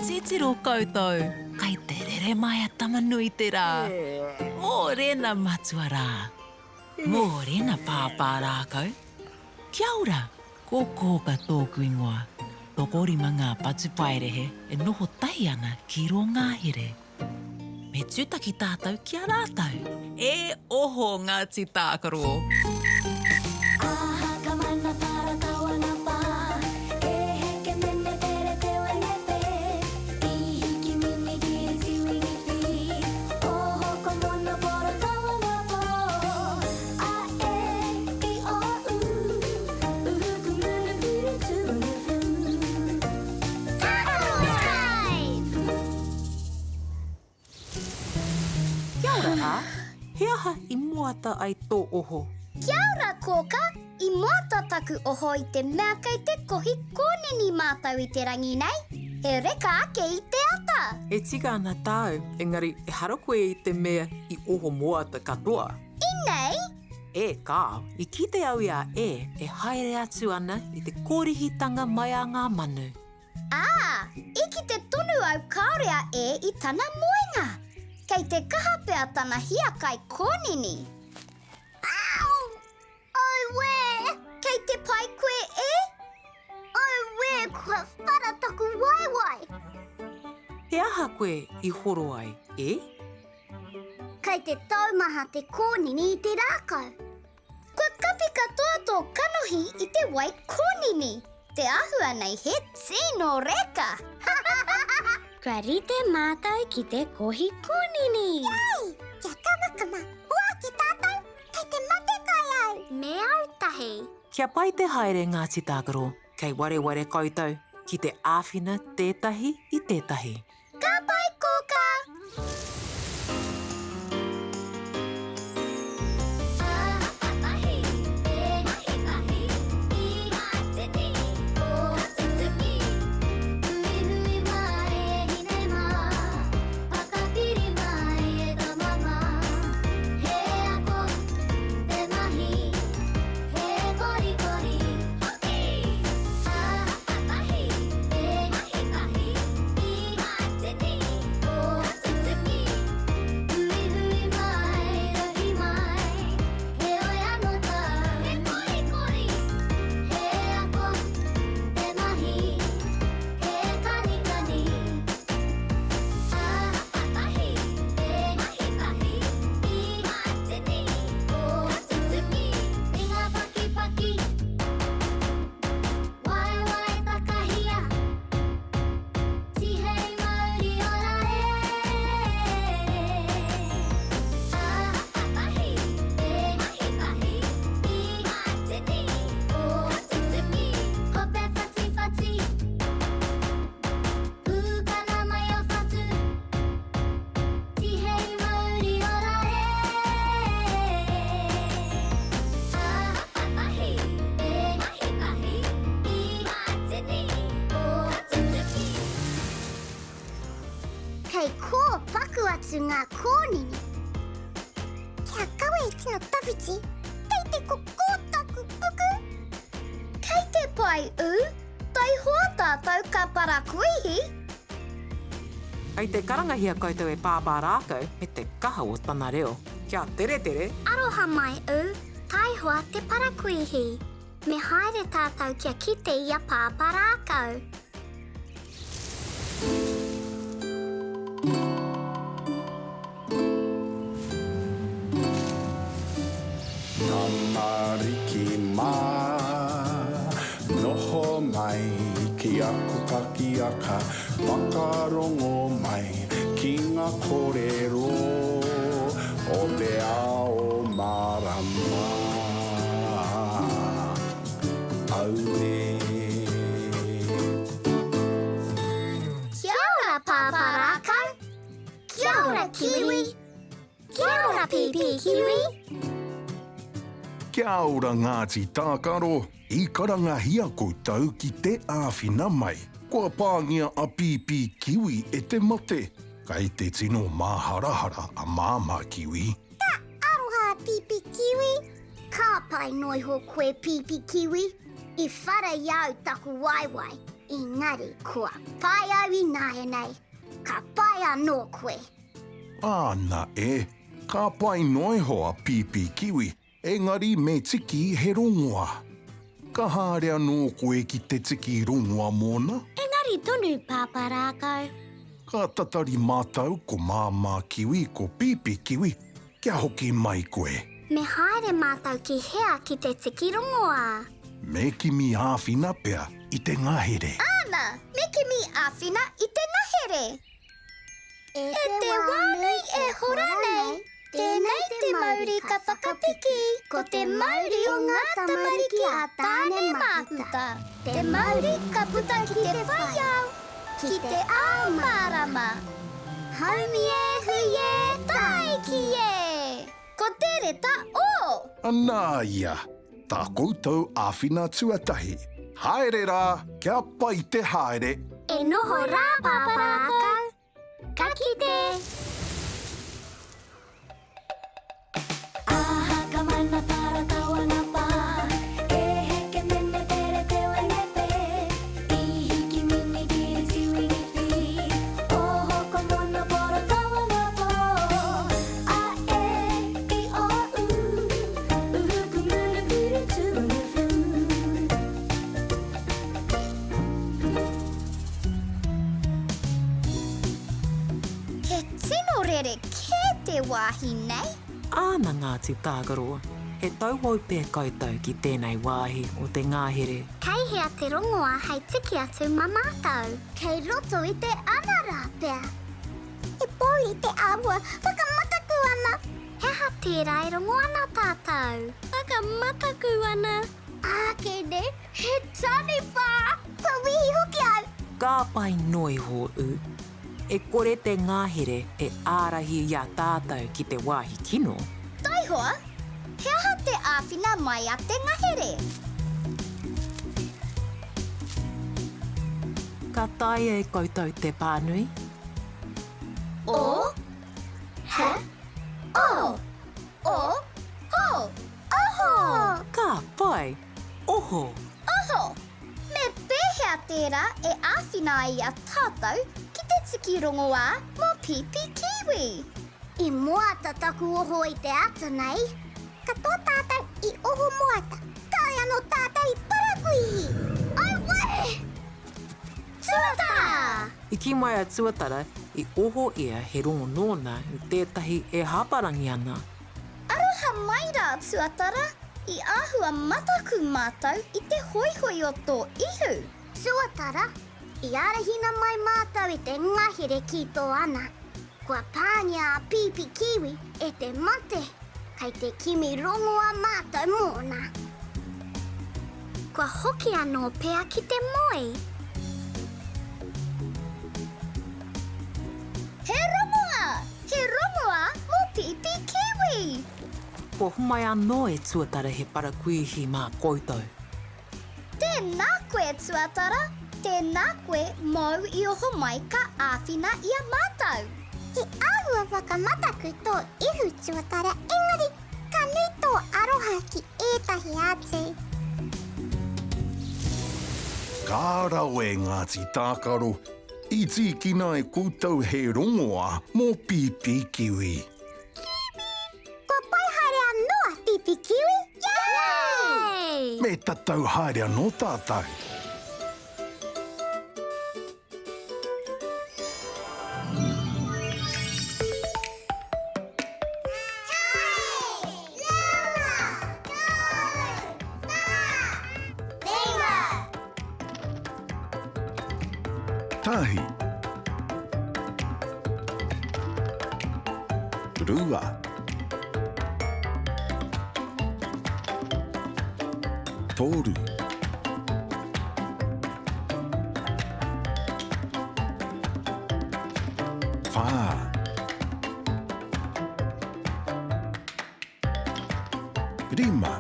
titiro koutou. Kai te rere mai a tamanui te rā. Mō rena matua rā. Mō rena Pāpā Rākau. Kia ora, ko Kōkā tōku ingoa. Toko Rima Ngāti Patupaiarehe e noho tai ana ki ro ngahere. Me tūtaki tātou ki a rātou. E oho Ngāti Tākaro. He aha I moata ai tō oho. Kia ora, Kōkā! I moata taku oho I te mea kei te kohi kōneni mātou I te rangi nei. He reka ake I te ata. E tika ana tāu, engari e haro koe I te mea I oho moata katoa. I nei? E kā, I kite au ia e haere atu ana I te kōrihitanga mai a ngā manu. I ki te tonu au kaore a e I tana moenga. Kei te kaha pea tana hia kai kōneni. Au! Ai we! Kei te pai koe e? Ai we, kua whara taku waiwai. He aha koe I horo ai, e? Kei te taumaha te kōneni I te rākau. Kua kapi katoa tō kanohi I te wai kōneni. Te ahua nei he tino reka. Kua rite mātou ki te kohi kōneni. Yei! Kia kamakama. Ua ki tātou. Kei te mate kai au. Me au tahi. Kia pai te haere Ngāti Tākaro, kei wareware koutou, ki te āwhina tētahi I tētahi. Ka pai, Kōkā! Kei kō paku atu ngā kōneni. Kia kawe I tino tawhiti. Kei te kōtaku puku. Kei te pai u, tai hoa tātou ka parakuihi. Kei te karangahia koutou e Pāpā Rākau me te kaha o tana reo. Kia tere tere. Aroha mai u, tai hoa te parakuihi. Me haere tātou kia kite I a Pāpā Rākau. Tamariki mā, noho mai, ki aku kaki aka, whakarongo mai, ki ngā kōrero, o te ao marama. Aue. Kia ora, Pāpā Rākau. Kia ora, Kiwi. Kia ora, Pipi Kiwi. Kia ora Ngāti Tākaro, I karangahia koutou ki te āwhina mai. Kua pāngia a Pipi Kiwi e te mate, kai te tino māharahara a māma Kiwi. Ta aroha, Pipi Kiwi. Ka pai noiho koe Pipi Kiwi. I whara iau taku waiwai. Engari, kua pai awi nae nei. Ka pai anō koe. Āna e, ka pai noi hoa pipi kiwi, engari me tiki he rongoa. Ka hārea nō koe ki te tiki rongoa mōna. Engari tonu, Pāpā Rākau. Ka tatari mātou ko māmā kiwi ko pipi kiwi, kia hoki mai koe. Me haere mātou ki hea ki te tiki rongoa. Me kimi āwhina pea i te ngahere. Ana, me kimi āwhina i te ngahere. E te wānui e hora nei, tēnei te Māori ka whakatiki, ko te Māori o ngā tamariki a tāne māhuta. Te Māori ka puta ki te whaiau, ki te ao mārama. Haumi e, hui e, taiki e. Ko te reta o! Anā ia, tā koutou āwhina tuatahi. Haere rā, kia pai te haere. E noho rā, Pāpā Rākau. Ka kite! Aha ka mana para kawana pa, e heke mene pere te wenepe, I hiki mini kiri tiwini fi, oho kondono poro kawana po, a e, I o u, uhuku mulu piri tunu fu. He tino rere kē te wāhi nei. Āna Ngāti Tākaro, he tauhoi pē koutou ki tēnei wāhi o te ngahere. Kei hea te rongoa hei tiki atu ma mātou. Kei roto I te ana rā pea. E pōi te awa, whakamataku ana. Heha tērā e rongo ana tātou. Whakamataku ana. Ākene, he tani whā. Pawihi hoki au. Ka pai noi ho u. E kore te ngahere e ārahi ia tātou ki te wāhi kino. Taihoa, he aha te āwhina mai a te ngahere. Ka taia e koutou te pānui. O, he, o, o, ho, oho. Ka pai, oho. Oho, me pēhea tērā e āwhina ai a tātou ki te tiki rongoā mō pipi kiwi. I moata taku oho I te ata nei. Ka tō tātou I oho moata. Kai anō tātou I parakuihi. Ai wai! Tuatara! I ki mai a tuatara, I oho ia he rongo nōna I tētahi e haparangi ana. Aroha mai rā tuatara, I āhua mataku mātou I te hoihoi o tō ihu. Tuatara, I arahina mai mātou I te ngahere ki tō ana. Kua pāngia a pipi kiwi e te mate, kei te kimi rongoa mātou mōna. Kua hoki anō pea ki te moi. He rongoa mō pipi kiwi. Po humai anō e tuatara he parakuihi mā koutou. Tēnā koe tuatara, tēnā koe mau I oho mai ka āwhina I a mātou. He āhua whakamataku tō ihu tuatara engari ka nui tō aroha ki ētahi ate. Kā rau e Ngāti Tākaro, I tīkina e koutou he rongoa mō pipi kiwi. Kua pai haere anoa, pipi kiwi. Yay! Me tatau haere anō tātou. Tahi. Rua. Toru. Whā. Rima.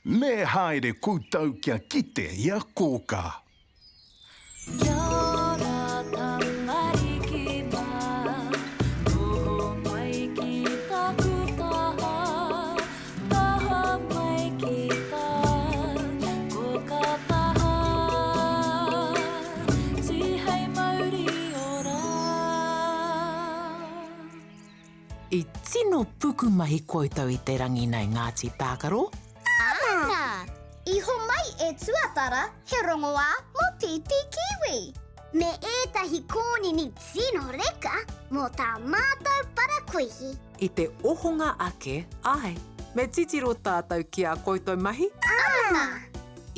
Me haere koutou kia kite ia Kōkā. Kia ora, I tino puku mahi koutou I te rangi nei Ngāti Tākaro. Ana! Iho mai e tuatara he rongoā mō pipi kiwi. Me ētahi kōnini tino reka mō tā mātou parakuihi. I te ohonga ake, ai, me titiro tātou ki a koutou mahi. Ana!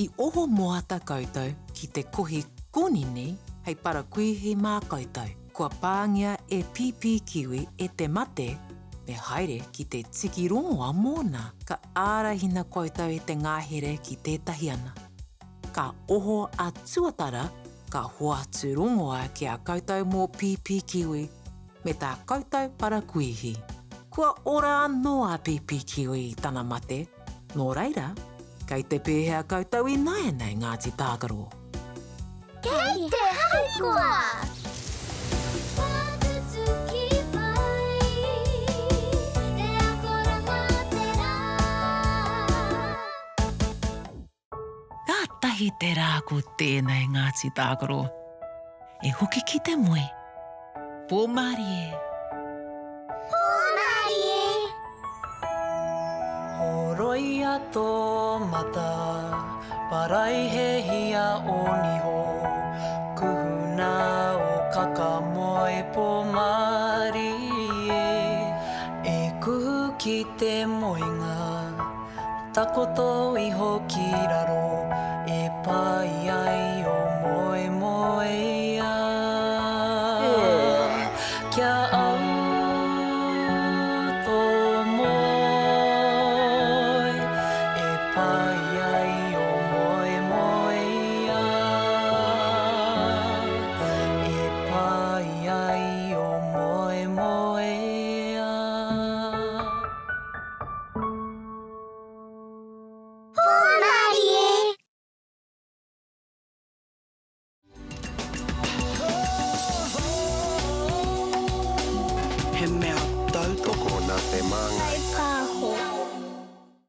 I oho moata koutou ki te kohi konini hei parakuihi mā koutou. Kua pāngia e pipi kiwi e te mate, me haere ki te tiki rongoa mōna. Ka ārahina koutou e te ngahere ki tētahi ana. Ka oho a tuatara, ka hoatu rongoa ki a koutou mō pipi kiwi, me tā koutou parakuihi. Kua ora anō a pipi kiwi I tana mate, nō reira, kei te pēhea koutou I nae nei Ngāti Tākaro. Kei te haukua! Tahi te rā ko tēnei Ngāti Tākaro. E hoki ki te moe. Pōmari e. Horoia tō mata, parai he hia o niho. Kuhuna o kakamoe pōmari e. E kuhu ki te moenga, takoto iho ki raro. E pai ai o moe moe ia. Kia